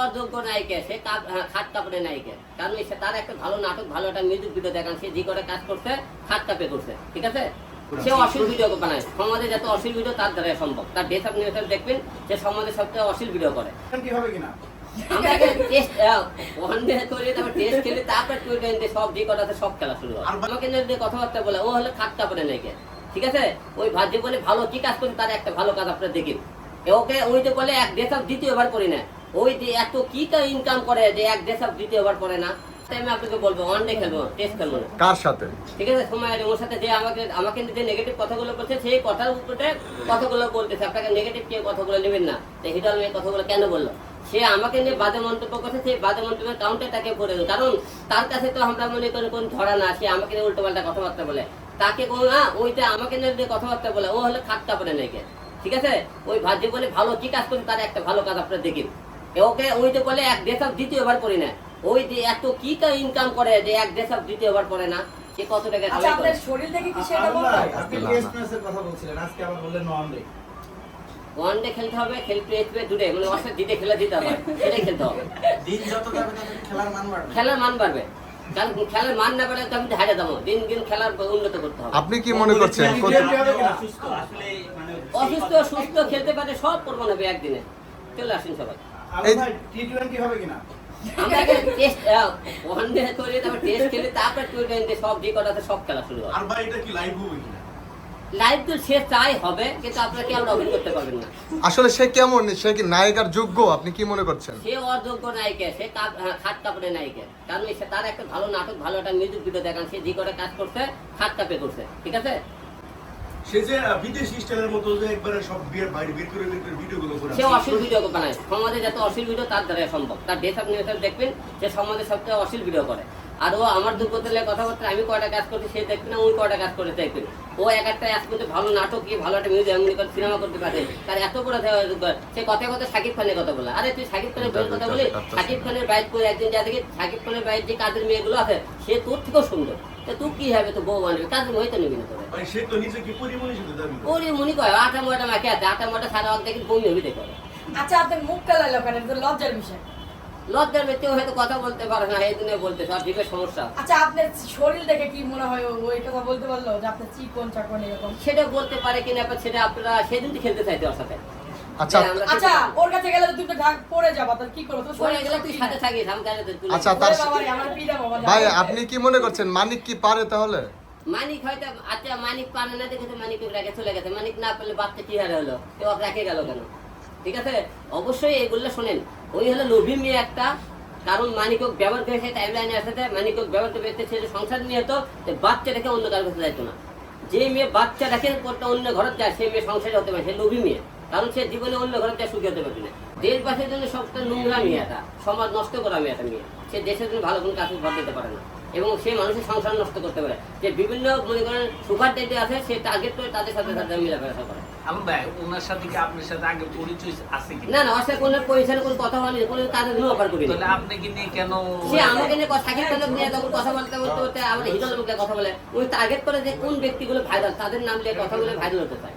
অযোগ্য নায়িকা, সে খাট কাপড়ে নায়িকা, কারণ সে তার একটা ভালো নাটক, ভালো একটা মিউজিক ভিডিও দেখান, সে যে করে কাজ করছে খাট কাপে করছে, ঠিক আছে। সে অশ্লীল ভিডিও বানায়, সমাজে যত অশ্লীল ভিডিও তার দ্বারা সম্ভব। তার ডেস অফ নিউজ দেখবেন, সে সমাজে সবচেয়ে অশ্লীল ভিডিও করে। আমাকে টেস্ট ওখান থেকে তৈরি, তারপর টেস্ট খেলে তারপর তৈরি সব যে কটাতে সব খেলা শুরু হয়। আমাকে নিয়ে কথাবার্তা বলে, ও হলো খাট কাপড়ে নায়িকা, ঠিক আছে। ওই ভাজ্য বলে ভালো কি কাজ করে, তার একটা ভালো কাজ আপনারা দেখেন। ওকে ওই যে বলে এক দেশ অফ দ্বিতীয়বার করে না, ওই যে এত কি তা ইনকাম করে যে এক দেশ অফ দ্বিতীয়বার করে না। আমি আপনাকে বলবো ওয়ান ডে খেলবো, টেস্ট খেলবো না। কার সাথে? ঠিক আছে, সময় ওর সাথে যে আমাকে যে নেগেটিভ কথাগুলো বলছে, সেই কথার উপরে কথাগুলো বলতেছে। আপনাকে নেগেটিভ কেউ কথাগুলো নেবেন না, হিডল মেয়ে কথাগুলো কেন বললো। সে আমাকে নিয়ে বাজে মন্তব্য করছে, সেই বাজে মন্তব্যের কাউন্টার তাকে করে দেবো, কারণ তার কাছে তো আমরা মনে করি কোন ধরা না। সে আমাকে নিয়ে উল্টো পাল্টা কথাবার্তা বলে, তাকে কোনো না, ওইটা আমাকে নিয়ে কথাবার্তা বলে, ও হলো খাট কাপড়ে নায়িকা, ঠিক আছে। ওই ভাজ্য বলে ভালো কি কাজ করে, তার একটা ভালো কাজ আপনারা দেখেন। ওকে ওই যে বলে এক দেশ অফ দ্বিতীয়বার করে না, ওই যে এত কি তা ইনকাম করে যে এক দেশ অফ দ্বিতীয়বার করে না। সে কত টাকা আচ্ছা, আপনার শরীর দেখে কি সেটা বলবো? আপনি টেস্ট ম্যাচের কথা বলছিলেন, আজকে আবার বললেন ওয়ান ডে খেলতে হবে, খেলতে দুটো মানে অর্থাৎ দিতে খেলা দিতে হবে, সেটাই খেলতে হবে। দিন যত যাবে তত খেলার মান বাড়বে। খেলার মান বাড়বে, কারণ খেলার মান না বাড়লে তো আমি হারিয়ে যাবো। দিন দিন খেলার উন্নত করতে হবে। আপনি কি মনে করছেন? অসুস্থ সুস্থ খেলতে পারে, সব করবো না একদিনে। চলে আসেন সবাই। টি20 হবে কিনা? আমাকে টেস্ট ওখান থেকে তৈরি, তারপর টেস্ট খেলে তারপর তৈরি সব যে কটাতে সব খেলা শুরু হয়। আর ভাই এটা কি লাইভ হবে কিনা? লাইভ তো সে চাই হবে, কিন্তু আপনারা কি আমরা অভিযোগ করতে পারবেন না। আসলে সে কেমন? সে কি নায়িকার যোগ্য? আপনি কি মনে করছেন? সে অযোগ্য নায়িকা, সে খাট কাপড়ে নায়িকা, কারণ সে তার একটা ভালো নাটক, ভালো একটা মিউজিক ভিডিও দেখান, সে যে করে কাজ করছে খাট কাপে করছে, ঠিক আছে। সে যে বিদেশি স্টাইলের মতো যে একবারে সব বিয়ের বাইরে বের করে ভিডিওগুলো করে সে অশ্লীল ভিডিও বানায়, সমাজে যত অশ্লীল ভিডিও তার দ্বারা সম্ভব। তার ডেস অফ নিউজ দেখবেন, সে সমাজে সবচেয়ে অশ্লীল ভিডিও করে। আর ও আমার দুর্গতলে কথাবার্তা, আমি কয়টা কাজ করছি সে দেখবে না, ওই কয়টা কাজ করে দেখবেন। ও এক একটা আজ পর্যন্ত ভালো নাটক কি ভালো একটা মিউজিক এমনি করে সিনেমা করতে পারে, তার এত বড় সে কথায় কথা শাকিব খানের কথা বলে। আরে তুই শাকিব খানের বইয়ের কথা বলি, শাকিব খানের বাইক করে একদিন যা দেখি শাকিব খানের বাইক যে কাজের মেয়েগুলো আছে, সে তোর থেকেও সুন্দর। তুই কি হবে, তো বউ বানবি, কাজের মেয়ে তো নিবি না তোরা। সে তো নিজে কি পরিমণি শুধু দাবি করে। ওরে মনি কয় আটা মোটা মাকে আছে, আটা মোটা সারা অর্ধ দেখি বমি হবি দেখো। আচ্ছা, আপনার মুখ কালাইলো কেন? এটা তো লজ্জার বিষয়। লজ্জার ব্যক্তিও হয়তো কথা বলতে পারে না, এই দিনে বলতে সব জীবের সমস্যা। আচ্ছা, আপনার শরীর দেখে কি মনে হয় ওই কথা বলতে পারলো যে আপনার চিকন চাকন এরকম? সেটা বলতে পারে কিনা, সেটা আপনারা সেদিন তো খেলতে চাইতে ওর সাথে। আচ্ছা আচ্ছা, ওর কাছে গেলে তো তুমি ঢাক পড়ে যাবা, তাহলে কি করব? তো পরে গেলে তুই সাথে থাকিস, আমি তাহলে আচ্ছা, তার আমার পিড়া বাবা। ভাই আপনি কি মনে করছেন মানিক কি পারে তাহলে? মানিক হয়তো, আচ্ছা মানিক পারে না দেখে তো মানিক রেখে চলে গেছে। মানিক না পেলে বাচ্চা কি হারে হলো, কেউ রেখে গেল কেন? ঠিক আছে, অবশ্যই এগুলো শোনেন। ওই হলো লোভী মেয়ে একটা, কারণ মানিক ব্যবহার করেছে টাইমলাইনে আসতে, মানিক ব্যবহার করে ছেলে সংসার নিয়ে তো বাচ্চা রেখে অন্য কারোর কাছে যাইতো না। যে মেয়ে বাচ্চা রেখে অন্য ঘরে যায়, সে মেয়ে সংসারে হতে পারে, সে লোভী মেয়ে, কারণ সে জীবনে অন্য ঘরে যায় সুখী হতে পারবে না। দেশবাসীর জন্য সবচেয়ে নোংরা মেয়ে এটা, সমাজ নষ্ট করা মেয়ে একটা মেয়ে। সে দেশের জন্য ভালো কোনো কাজ ঘর দিতে পারে না, এবং সে মানুষের সংসার নষ্ট করতে পারে। যে বিভিন্ন মনে করেন সুপার ডেটে আছে, সে টার্গেট করে তাদের সাথে সাথে মিলামেশা করে। ওনার সাথে কি আপনার সাথে আগে পরিচয় আছে কি? না না, ওর সাথে কোনো পয়সার কোনো কথা হয়নি, কোনো কাজের কোনো অফার করি না। তাহলে আপনি কি নিয়ে কেন? সে আমাকে নিয়ে সাকিব খানের নিয়ে তখন কথা বলতে বলতে বলতে আমার হিজল মুখে কথা বলে, ওই টার্গেট করে যে কোন ব্যক্তিগুলো ভাইরাল, তাদের নাম নিয়ে কথা বলে ভাইরাল হতে চায়।